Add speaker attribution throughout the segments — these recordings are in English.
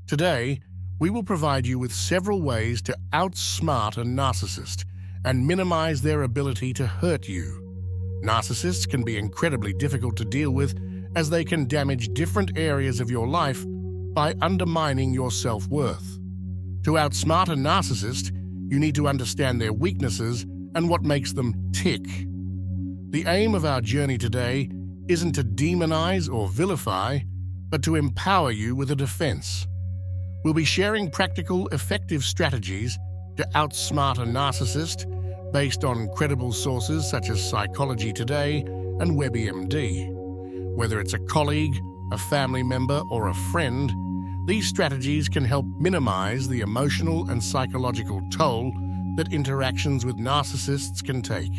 Speaker 1: Today, we will provide you with several ways to outsmart a narcissist and minimize their ability to hurt you. Narcissists can be incredibly difficult to deal with as they can damage different areas of your life by undermining your self-worth. To outsmart a narcissist, you need to understand their weaknesses and what makes them tick. The aim of our journey today isn't to demonize or vilify, but to empower you with a defense. We'll be sharing practical, effective strategies to outsmart a narcissist based on credible sources such as Psychology Today and WebMD. Whether it's a colleague, a family member, or a friend, these strategies can help minimize the emotional and psychological toll that interactions with narcissists can take.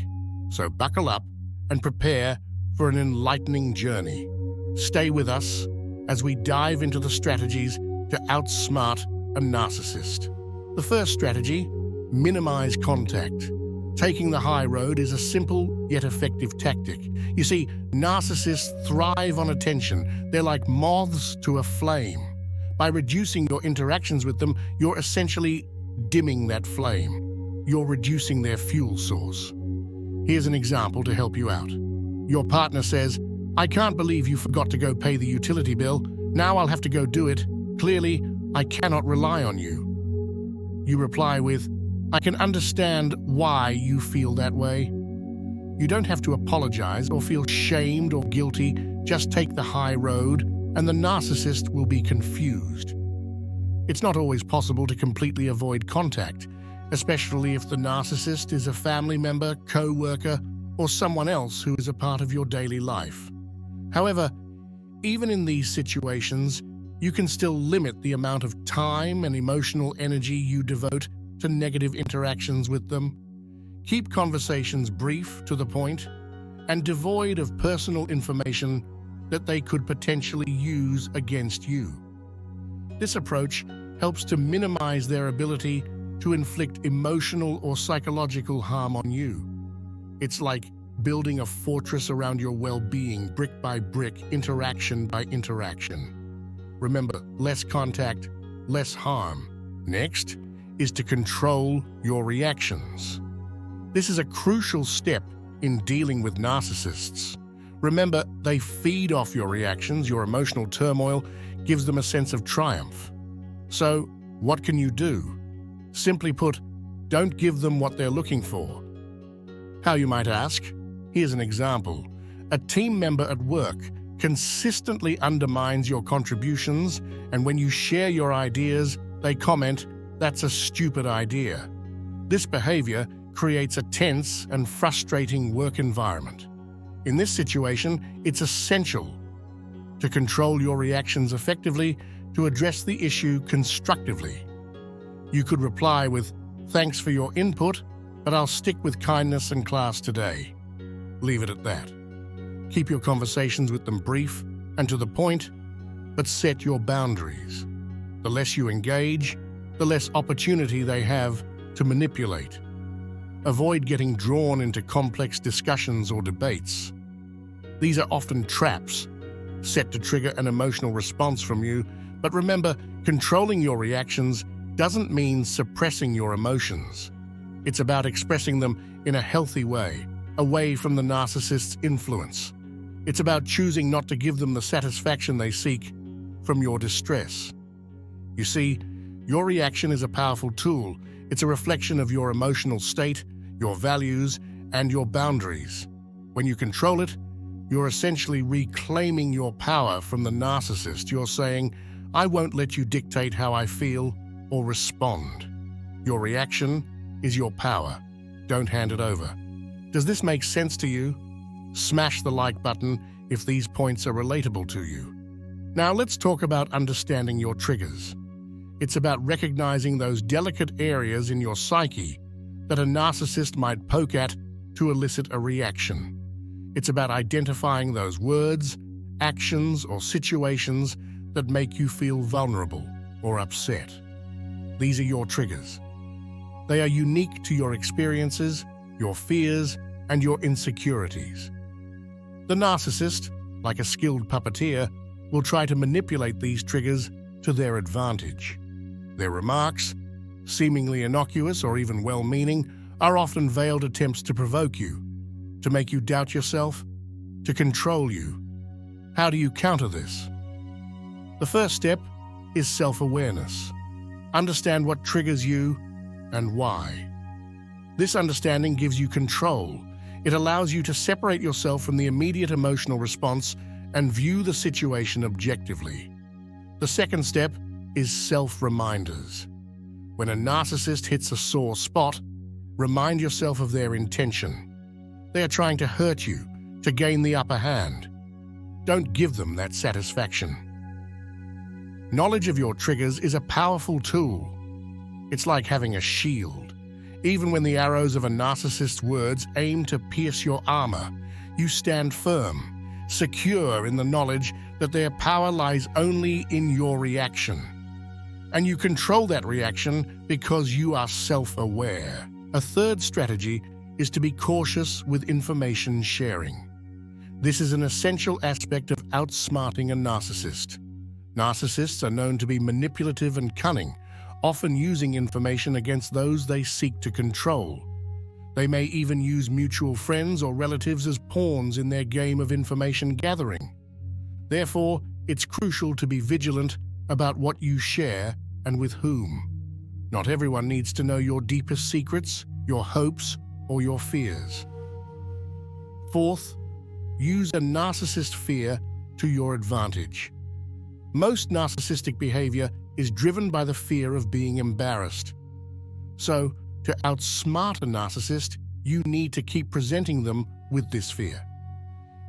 Speaker 1: So buckle up and prepare for an enlightening journey. Stay with us as we dive into the strategies to outsmart a narcissist. The first strategy, minimize contact. Taking the high road is a simple yet effective tactic. You see, narcissists thrive on attention. They're like moths to a flame. By reducing your interactions with them, you're essentially dimming that flame. You're reducing their fuel source. Here's an example to help you out. Your partner says, "I can't believe you forgot to go pay the utility bill. Now I'll have to go do it. Clearly, I cannot rely on you." You reply with, "I can understand why you feel that way." You don't have to apologize or feel shamed or guilty. Just take the high road, and the narcissist will be confused. It's not always possible to completely avoid contact, especially if the narcissist is a family member, co-worker, or someone else who is a part of your daily life. However, even in these situations, you can still limit the amount of time and emotional energy you devote to negative interactions with them. Keep conversations brief, to the point, and devoid of personal information that they could potentially use against you. This approach helps to minimize their ability to inflict emotional or psychological harm on you. It's like building a fortress around your well-being, brick by brick, interaction by interaction. Remember, less contact, less harm. Next is to control your reactions. This is a crucial step in dealing with narcissists. Remember, they feed off your reactions. Your emotional turmoil gives them a sense of triumph. So, what can you do? Simply put, don't give them what they're looking for. How, you might ask? Here's an example. A team member at work consistently undermines your contributions, and when you share your ideas, they comment, "That's a stupid idea." This behavior creates a tense and frustrating work environment. In this situation, it's essential to control your reactions effectively, to address the issue constructively. You could reply with, "Thanks for your input, but I'll stick with kindness and class today." Leave it at that. Keep your conversations with them brief and to the point, but set your boundaries. The less you engage, the less opportunity they have to manipulate. Avoid getting drawn into complex discussions or debates. These are often traps set to trigger an emotional response from you, but remember, controlling your reactions doesn't mean suppressing your emotions. It's about expressing them in a healthy way, away from the narcissist's influence. It's about choosing not to give them the satisfaction they seek from your distress. You see, your reaction is a powerful tool. It's a reflection of your emotional state, your values, and your boundaries. When you control it, you're essentially reclaiming your power from the narcissist. You're saying, "I won't let you dictate how I feel or respond." Your reaction is your power. Don't hand it over. Does this make sense to you? Smash the like button if these points are relatable to you. Now let's talk about understanding your triggers. It's about recognizing those delicate areas in your psyche that a narcissist might poke at to elicit a reaction. It's about identifying those words, actions, or situations that make you feel vulnerable or upset. These are your triggers. They are unique to your experiences, your fears, and your insecurities. The narcissist, like a skilled puppeteer, will try to manipulate these triggers to their advantage. Their remarks, seemingly innocuous or even well-meaning, are often veiled attempts to provoke you, to make you doubt yourself, to control you. How do you counter this? The first step is self-awareness. Understand what triggers you and why. This understanding gives you control. It allows you to separate yourself from the immediate emotional response and view the situation objectively. The second step is self-reminders. When a narcissist hits a sore spot, remind yourself of their intention. They are trying to hurt you, to gain the upper hand. Don't give them that satisfaction. Knowledge of your triggers is a powerful tool. It's like having a shield. Even when the arrows of a narcissist's words aim to pierce your armor, you stand firm, secure in the knowledge that their power lies only in your reaction. And you control that reaction because you are self-aware. A third strategy is to be cautious with information sharing. This is an essential aspect of outsmarting a narcissist. Narcissists are known to be manipulative and cunning, often using information against those they seek to control. They may even use mutual friends or relatives as pawns in their game of information gathering. Therefore, it's crucial to be vigilant about what you share and with whom. Not everyone needs to know your deepest secrets, your hopes, or your fears. Fourth, use a narcissist fear to your advantage. Most narcissistic behavior is driven by the fear of being embarrassed. So, to outsmart a narcissist, you need to keep presenting them with this fear.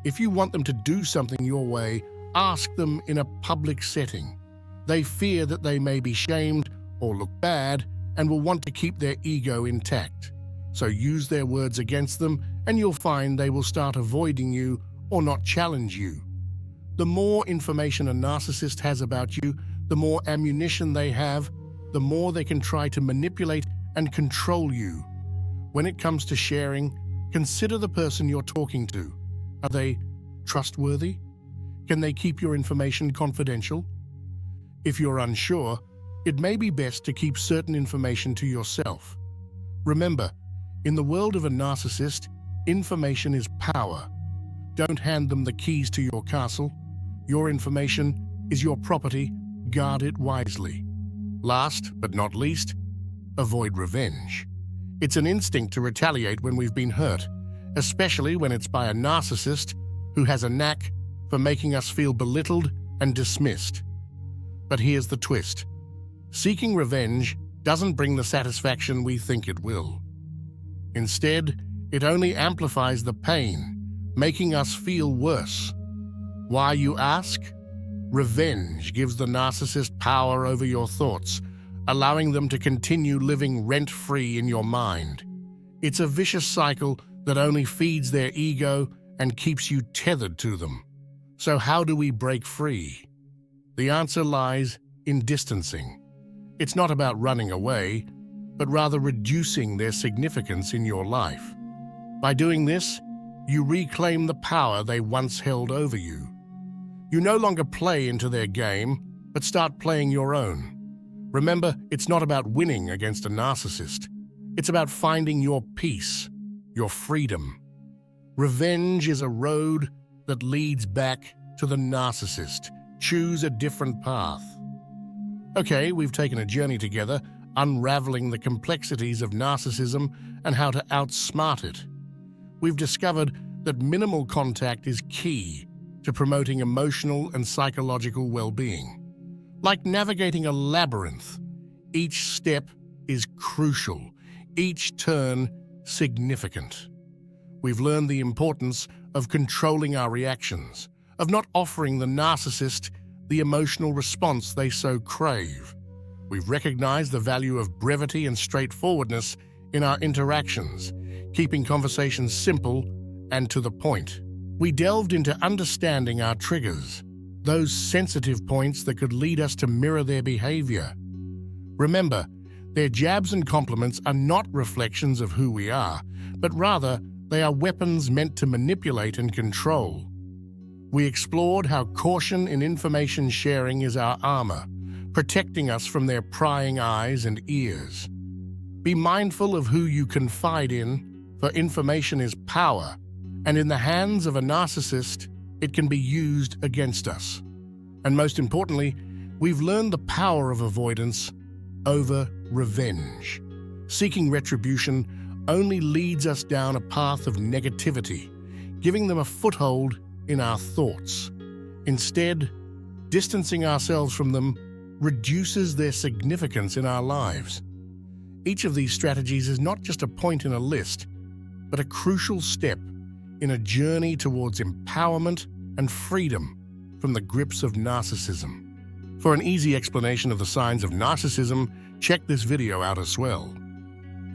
Speaker 1: If you want them to do something your way, ask them in a public setting. They fear that they may be shamed or look bad and will want to keep their ego intact. So use their words against them and you'll find they will start avoiding you or not challenge you. The more information a narcissist has about you, the more ammunition they have, the more they can try to manipulate and control you. When it comes to sharing, consider the person you're talking to. Are they trustworthy? Can they keep your information confidential? If you're unsure, it may be best to keep certain information to yourself. Remember, in the world of a narcissist, information is power. Don't hand them the keys to your castle. Your information is your property. Guard it wisely. Last but not least, avoid revenge. It's an instinct to retaliate when we've been hurt, especially when it's by a narcissist who has a knack for making us feel belittled and dismissed. But here's the twist. Seeking revenge doesn't bring the satisfaction we think it will. Instead, it only amplifies the pain, making us feel worse. Why, you ask? Revenge gives the narcissist power over your thoughts, allowing them to continue living rent-free in your mind. It's a vicious cycle that only feeds their ego and keeps you tethered to them. So how do we break free? The answer lies in distancing. It's not about running away, but rather reducing their significance in your life. By doing this, you reclaim the power they once held over you. You no longer play into their game, but start playing your own. Remember, it's not about winning against a narcissist. It's about finding your peace, your freedom. Revenge is a road that leads back to the narcissist. Choose a different path. Okay, we've taken a journey together, unraveling the complexities of narcissism and how to outsmart it. We've discovered that minimal contact is key to promoting emotional and psychological well-being. Like navigating a labyrinth, each step is crucial, each turn significant. We've learned the importance of controlling our reactions, of not offering the narcissist the emotional response they so crave. We've recognized the value of brevity and straightforwardness in our interactions, keeping conversations simple and to the point. We delved into understanding our triggers, those sensitive points that could lead us to mirror their behavior. Remember, their jabs and compliments are not reflections of who we are, but rather they are weapons meant to manipulate and control. We explored how caution in information sharing is our armor, protecting us from their prying eyes and ears. Be mindful of who you confide in, for information is power, and in the hands of a narcissist, it can be used against us. And most importantly, we've learned the power of avoidance over revenge. Seeking retribution only leads us down a path of negativity, giving them a foothold in our thoughts. Instead, distancing ourselves from them reduces their significance in our lives. Each of these strategies is not just a point in a list, but a crucial step in a journey towards empowerment and freedom from the grips of narcissism. For an easy explanation of the signs of narcissism, check this video out as well.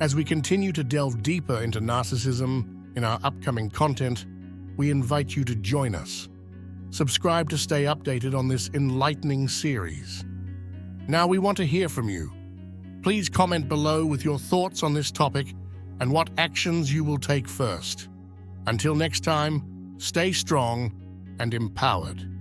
Speaker 1: As we continue to delve deeper into narcissism in our upcoming content, we invite you to join us. Subscribe to stay updated on this enlightening series. Now we want to hear from you. Please comment below with your thoughts on this topic and what actions you will take first. Until next time, stay strong and empowered.